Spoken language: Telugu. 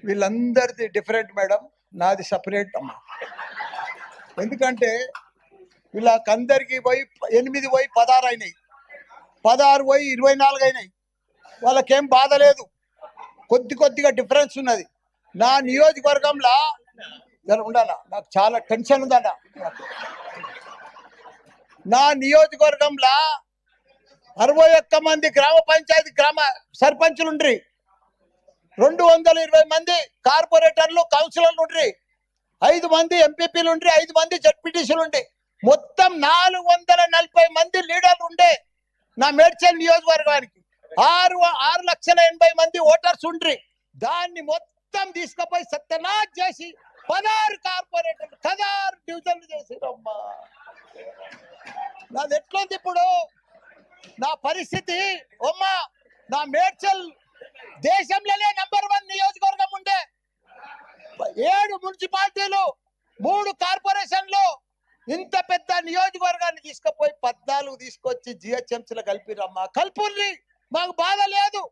వీళ్ళందరిది డిఫరెంట్ మేడం, నాది సపరేట్ అమ్మా. ఎందుకంటే వీళ్ళకందరికి పోయి 8 పోయి 16 అయినాయి, 16 పోయి 24 అయినాయి. వాళ్ళకేం బాధ లేదు, కొద్దిగా డిఫరెన్స్ ఉన్నది. నా నియోజకవర్గంలో ఉండాలా, నాకు చాలా టెన్షన్ ఉందన్న. నా నియోజకవర్గంలో 61 మంది గ్రామ పంచాయతీ సర్పంచులు ఉండ్రి, 220 మంది కార్పొరేటర్లు కౌన్సిలర్లు ఉండ్రి, 5 మంది ఎంపీపీలు ఉండ్రి, 5 మంది జడ్పీటీసీలు ఉండి, మొత్తం 440 మంది లీడర్లు ఉండే నా మేడ్చల్ నియోజకవర్గానికి. 6,80,000 మంది ఓటర్స్ ఉండ్రి. దాన్ని మొత్తం తీసుకుపోయి సత్యనాథ్ చేసి 16 కార్పొరేటర్లు 16 డివిజన్లు చేసిరమ్మా. నాది ఎట్లుంది ఇప్పుడు నా పరిస్థితి అమ్మా? నా మేడ్చల్ దేశంలోనే నంబర్ 1 నియోజకవర్గం ఉండే, 7 మున్సిపాలిటీలు, 3 కార్పొరేషన్లు, ఇంత పెద్ద నియోజకవర్గాన్ని తీసుకుపోయి 14 తీసుకొచ్చి జిహెచ్ఎంసీలో కలిపిరమ్మా. కల్పుల్ని, మాకు బాధ లేదు.